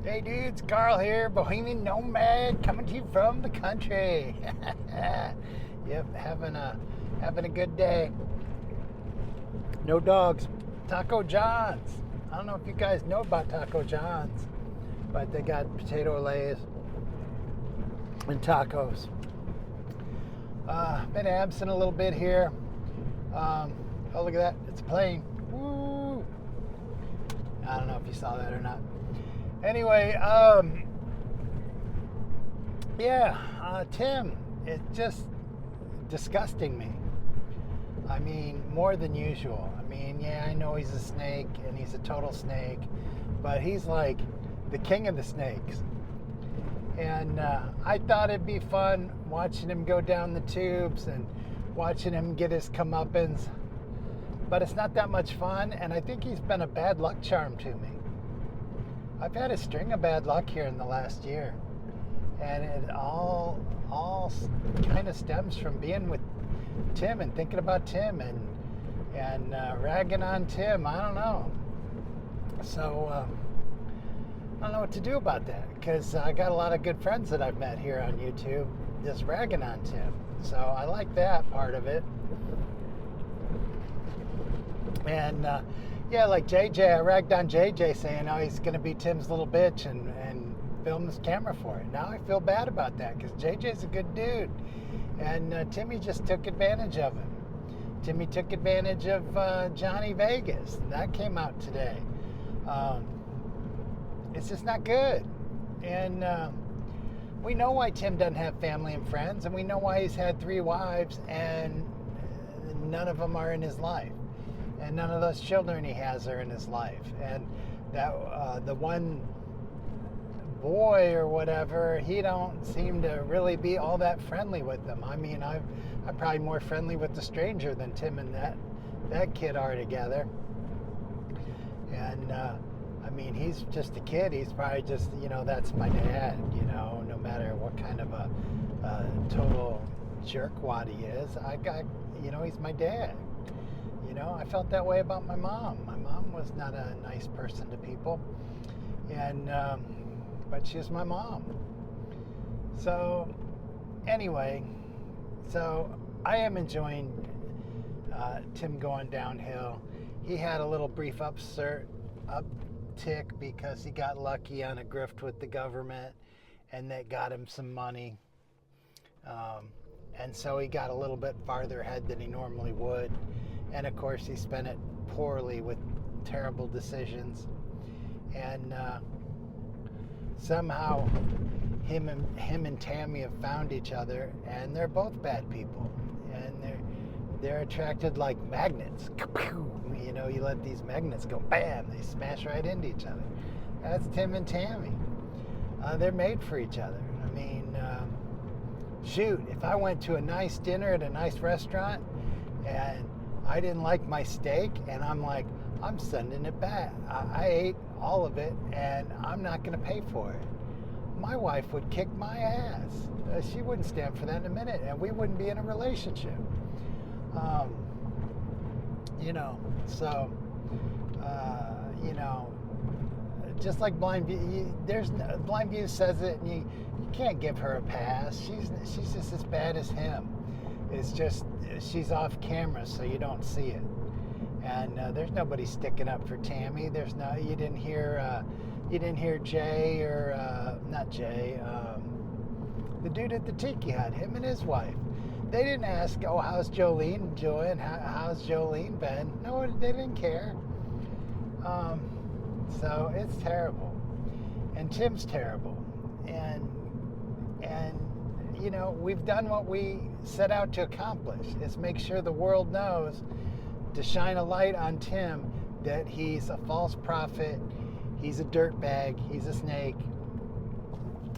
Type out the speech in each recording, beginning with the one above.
Hey dudes, Carl here, Bohemian Nomad, coming to you from the country. Yep, having a good day. No dogs. Taco John's. I don't know if you guys know about Taco John's, but they got potato lays and tacos. Been absent a little bit here. Oh, look at that. It's a plane. Woo! I don't know if you saw that or not. Anyway, Tim, it's just disgusting me. I mean, more than usual. I mean, yeah, I know he's a snake and he's a total snake, but he's like the king of the snakes. And I thought it'd be fun watching him go down the tubes and watching him get his comeuppance, but it's not that much fun, and I think he's been a bad luck charm to me. I've had a string of bad luck here in the last year, and it all kind of stems from being with Tim and thinking about Tim and ragging on Tim. I don't know. So I don't know what to do about that, because I got a lot of good friends that I've met here on YouTube just ragging on Tim. So I like that part of it. And yeah, like JJ, I ragged on JJ saying, oh, he's going to be Tim's little bitch and film his camera for it. Now I feel bad about that because JJ's a good dude. And Timmy just took advantage of him. Timmy took advantage of Johnny Vegas. That came out today. It's just not good. And we know why Tim doesn't have family and friends, and we know why he's had 3 wives and none of them are in his life. And none of those children he has are in his life. And that the one boy or whatever, he don't seem to really be all that friendly with them. I mean, I'm probably more friendly with the stranger than Tim and that kid are together. And I mean, he's just a kid. He's probably just, that's my dad, no matter what kind of a total jerkwad he is. He's my dad. I felt that way about my mom. My mom was not a nice person to people, and but she's my mom. So anyway, I am enjoying Tim going downhill. He had a little brief uptick because he got lucky on a grift with the government, and that got him some money. And so he got a little bit farther ahead than he normally would. And of course, he spent it poorly with terrible decisions. And somehow, him and Tammy have found each other, and they're both bad people. And they're attracted like magnets. You let these magnets go, bam, they smash right into each other. That's Tim and Tammy. They're made for each other. I mean, shoot, if I went to a nice dinner at a nice restaurant and I didn't like my steak, and I'm like, I'm sending it back. I ate all of it, and I'm not going to pay for it. My wife would kick my ass. She wouldn't stand for that in a minute, and we wouldn't be in a relationship. Just like Blind View, Blind View says it, and you can't give her a pass. She's just as bad as him. It's just she's off camera, so you don't see it. And there's nobody sticking up for Tammy. You didn't hear Jay or not Jay, the dude at the Tiki Hut, him and his wife. They didn't ask, oh, how's Jolene doing? How's Jolene been? No, they didn't care. So it's terrible, and Tim's terrible, and we've done what we set out to accomplish, is make sure the world knows, to shine a light on Tim, that he's a false prophet, he's a dirtbag, he's a snake,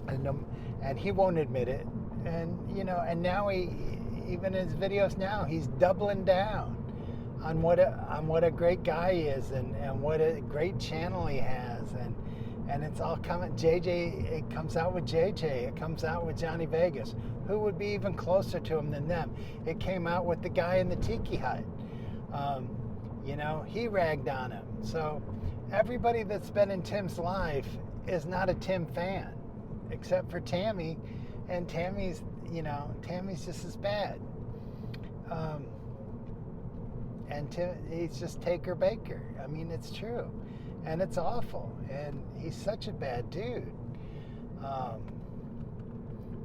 and he won't admit it. And and now even in his videos now, he's doubling down on what a great guy he is, and what a great channel he has, and it's all coming. It comes out with JJ, it comes out with Johnny Vegas. Who would be even closer to him than them? It came out with the guy in the Tiki Hut. He ragged on him. So everybody that's been in Tim's life is not a Tim fan, except for Tammy, and Tammy's just as bad. And Tim, he's just Taker Baker. I mean, it's true, and it's awful, and he's such a bad dude.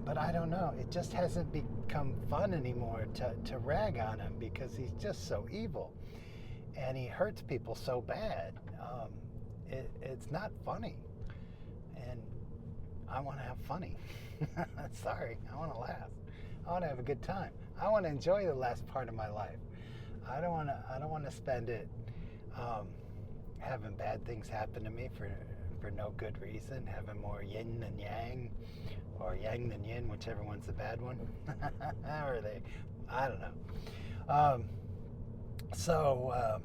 But I don't know. It just hasn't become fun anymore to rag on him because he's just so evil, and he hurts people so bad. It's not funny, and I want to have funny. Sorry, I want to laugh. I want to have a good time. I want to enjoy the last part of my life. I don't want to spend it having bad things happen to me for no good reason. Having more yin than yang, or yang than yin, whichever one's the bad one. Or I don't know. So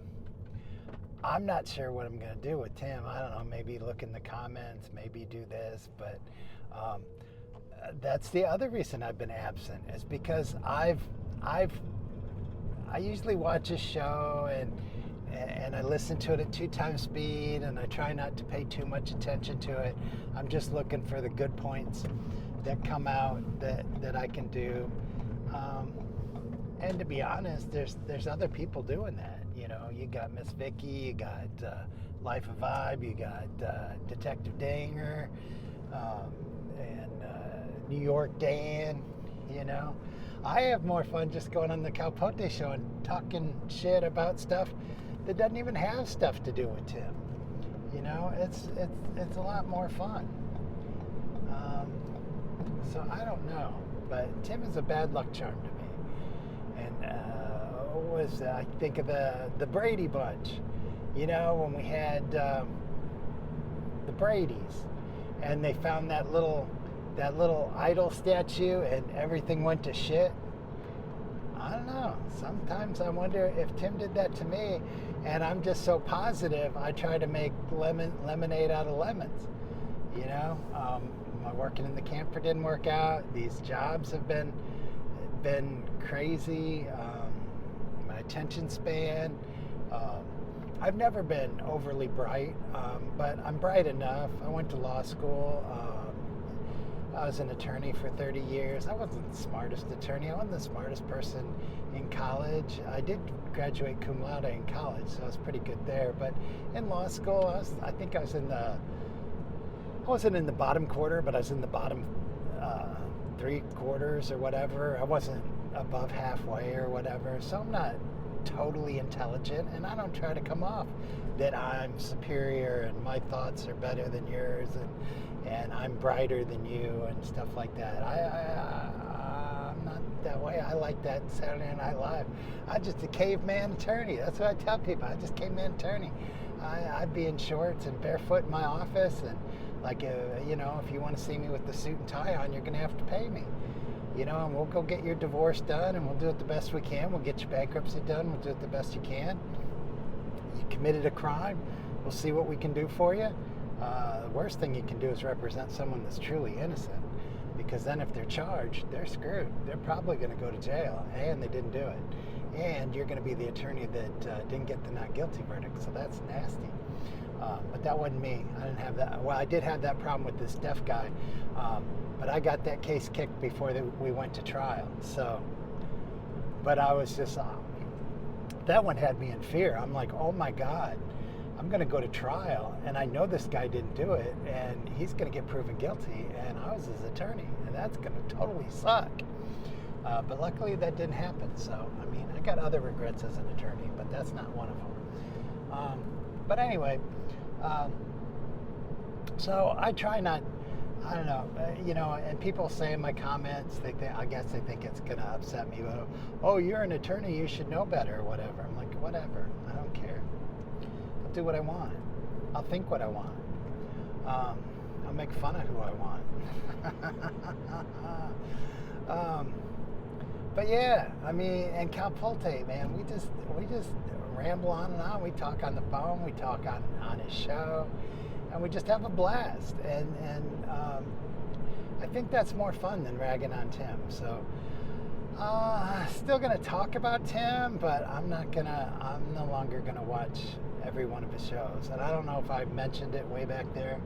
I'm not sure what I'm going to do with Tim. I don't know. Maybe look in the comments. Maybe do this. But that's the other reason I've been absent, is because I usually watch a show and I listen to it at 2 times speed, and I try not to pay too much attention to it. I'm just looking for the good points that come out that I can do. And to be honest, there's other people doing that. You know, you got Miss Vicky, you got Life of Vibe, you got Detective Danger, and New York Dan. You know, I have more fun just going on the Capote show and talking shit about stuff that doesn't even have stuff to do with Tim. You know, it's a lot more fun. So I don't know, but Tim is a bad luck charm to me. And I think of the Brady Bunch. You know, when we had the Bradys, and they found that little idol statue, and everything went to shit. I don't know. Sometimes I wonder if Tim did that to me, and I'm just so positive. I try to make lemonade out of lemons. You know, my working in the camper didn't work out. These jobs have been crazy. My attention span. I've never been overly bright, but I'm bright enough. I went to law school. I was an attorney for 30 years. I wasn't the smartest attorney. I wasn't the smartest person in college. I did graduate cum laude in college, so I was pretty good there. But in law school, I wasn't in the bottom quarter, but I was in the bottom 3 quarters or whatever. I wasn't above halfway or whatever. So I'm not totally intelligent, and I don't try to come off that I'm superior and my thoughts are better than yours and I'm brighter than you and stuff like that. I'm not that way. I like that Saturday Night Live. I'm just a caveman attorney. That's what I tell people. I'm just a caveman attorney. I'd be in shorts and barefoot in my office, and you know, if you want to see me with the suit and tie on, you're going to have to pay me. You know, and we'll go get your divorce done, and we'll do it the best we can. We'll get your bankruptcy done. We'll do it the best you can. You committed a crime. We'll see what we can do for you. The worst thing you can do is represent someone that's truly innocent, because then if they're charged, they're screwed. They're probably going to go to jail, and they didn't do it. And you're going to be the attorney that didn't get the not guilty verdict, so that's nasty. But that wasn't me. I didn't have that. Well, I did have that problem with this deaf guy, but I got that case kicked before we went to trial. So, but I was just, that one had me in fear. I'm like, oh my God, I'm going to go to trial, and I know this guy didn't do it, and he's going to get proven guilty, and I was his attorney, and that's going to totally suck. But luckily that didn't happen. So, I mean, I got other regrets as an attorney, but that's not one of them. But anyway, so I try not, I don't know, you know, and people say in my comments, I guess they think it's going to upset me, but, oh, you're an attorney, you should know better, or whatever. I'm like, whatever, I don't care. I'll do what I want. I'll think what I want. I'll make fun of who I want. But yeah, I mean, and Capote, man, we just ramble on and on. We talk on the phone, we talk on his show, and we just have a blast. And I think that's more fun than ragging on Tim. So still gonna talk about Tim, but I'm no longer gonna watch every one of his shows. And I don't know if I mentioned it way back there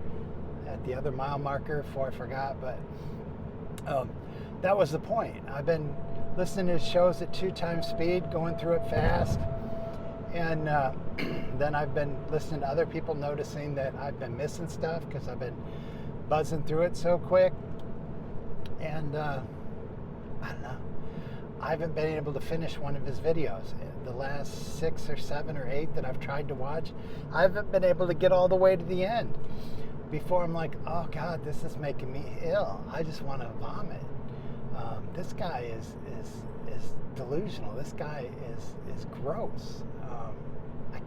at the other mile marker before I forgot, but that was the point. I've been listening to his shows at 2 times speed, going through it fast, and then I've been listening to other people noticing that I've been missing stuff because I've been buzzing through it so quick. And I don't know. I haven't been able to finish one of his videos. The last 6 or 7 or 8 that I've tried to watch, I haven't been able to get all the way to the end before I'm like, oh God, this is making me ill. I just want to vomit. This guy is delusional. This guy is gross. I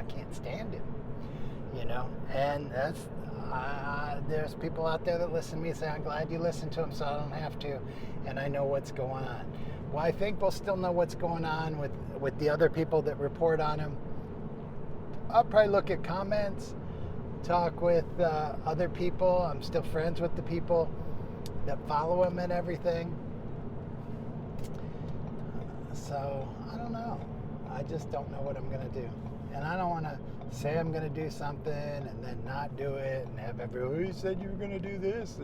can't stand him. You know, and that's there's people out there that listen to me say, I'm glad you listen to him so I don't have to, and I know what's going on. Well, I think we'll still know what's going on with the other people that report on him. I'll probably look at comments, talk with other people. I'm still friends with the people that follow him and everything. So, I don't know. I just don't know what I'm going to do. And I don't want to say I'm going to do something and then not do it and have everyone, you said you were going to do this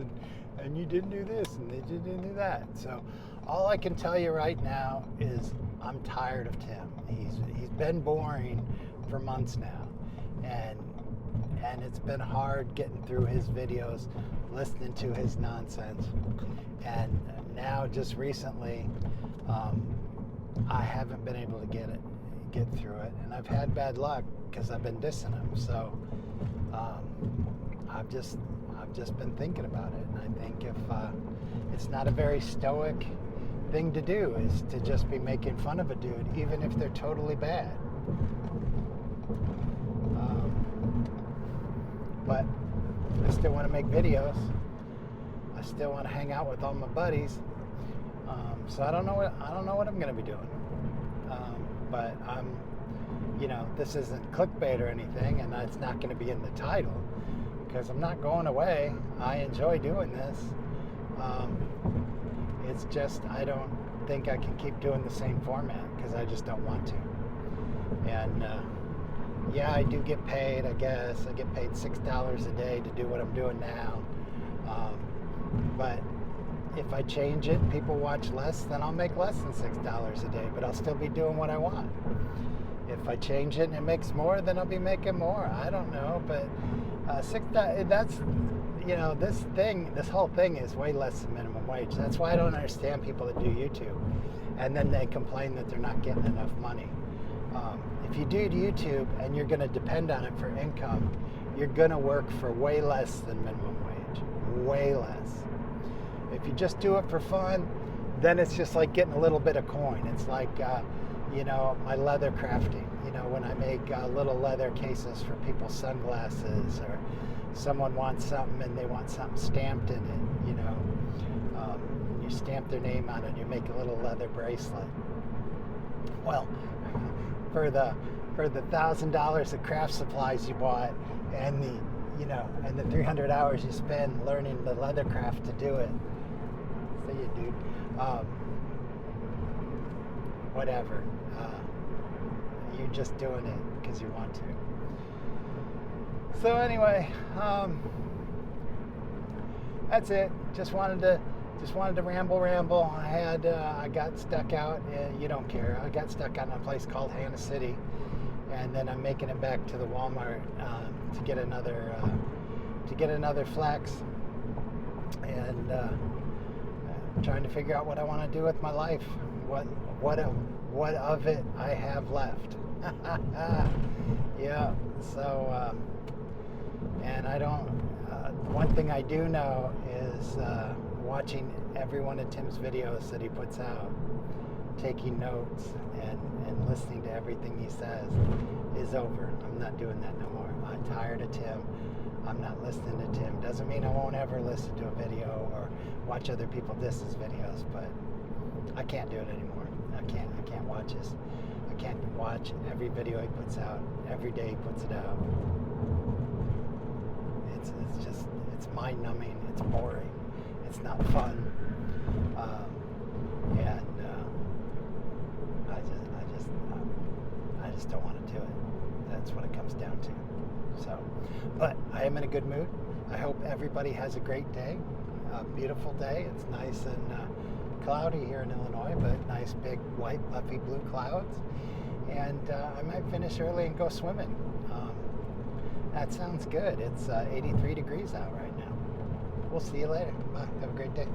and you didn't do this and you didn't do that. So all I can tell you right now is I'm tired of Tim. He's been boring for months now. And it's been hard getting through his videos, listening to his nonsense. And now just recently, I haven't been able to get through it, and I've had bad luck because I've been dissing him. So I've just been thinking about it, and I think if it's not a very stoic thing to do is to just be making fun of a dude, even if they're totally bad. But I still want to make videos. I still want to hang out with all my buddies. So I don't know what I'm going to be doing. But this isn't clickbait or anything, and it's not going to be in the title because I'm not going away. I enjoy doing this. It's just I don't think I can keep doing the same format because I just don't want to. And yeah, I do get paid, I guess. I get paid $6 a day to do what I'm doing now. But if I change it, people watch less, then I'll make less than $6 a day, but I'll still be doing what I want. If I change it and it makes more, then I'll be making more. I don't know, but $6, that's, this whole thing is way less than minimum wage. That's why I don't understand people that do YouTube. And then they complain that they're not getting enough money. If you do YouTube and you're going to depend on it for income, you're going to work for way less than minimum wage. Way less. If you just do it for fun, then it's just like getting a little bit of coin. It's like, my leather crafting. When I make little leather cases for people's sunglasses, or someone wants something and they want something stamped in it, you stamp their name on it, you make a little leather bracelet. Well, for the $1,000 of craft supplies you bought and the 300 hours you spend learning the leather craft to do it. See you, dude. Whatever. You're just doing it because you want to. So anyway, that's it. Just wanted to ramble. I got stuck out. You don't care. I got stuck out in a place called Hannah City, and then I'm making it back to the Walmart to get another flex, and trying to figure out what I want to do with my life. What of it I have left. Yeah. So, and I don't. One thing I do know is watching every one of Tim's videos that he puts out, taking notes and listening to everything he says is over. I'm not doing that no more. I'm tired of Tim. I'm not listening to Tim. Doesn't mean I won't ever listen to a video or watch other people diss his videos, but I can't do it anymore. I can't watch his. I can't watch every video he puts out. Every day he puts it out. It's mind-numbing. It's boring. It's not fun. I just don't want to do it. That's what it comes down to. So, but I am in a good mood. I hope everybody has a great day, a beautiful day. It's nice and cloudy here in Illinois, but nice big white puffy blue clouds. And I might finish early and go swimming. That sounds good. It's 83 degrees out right now. We'll see you later. Bye. Have a great day.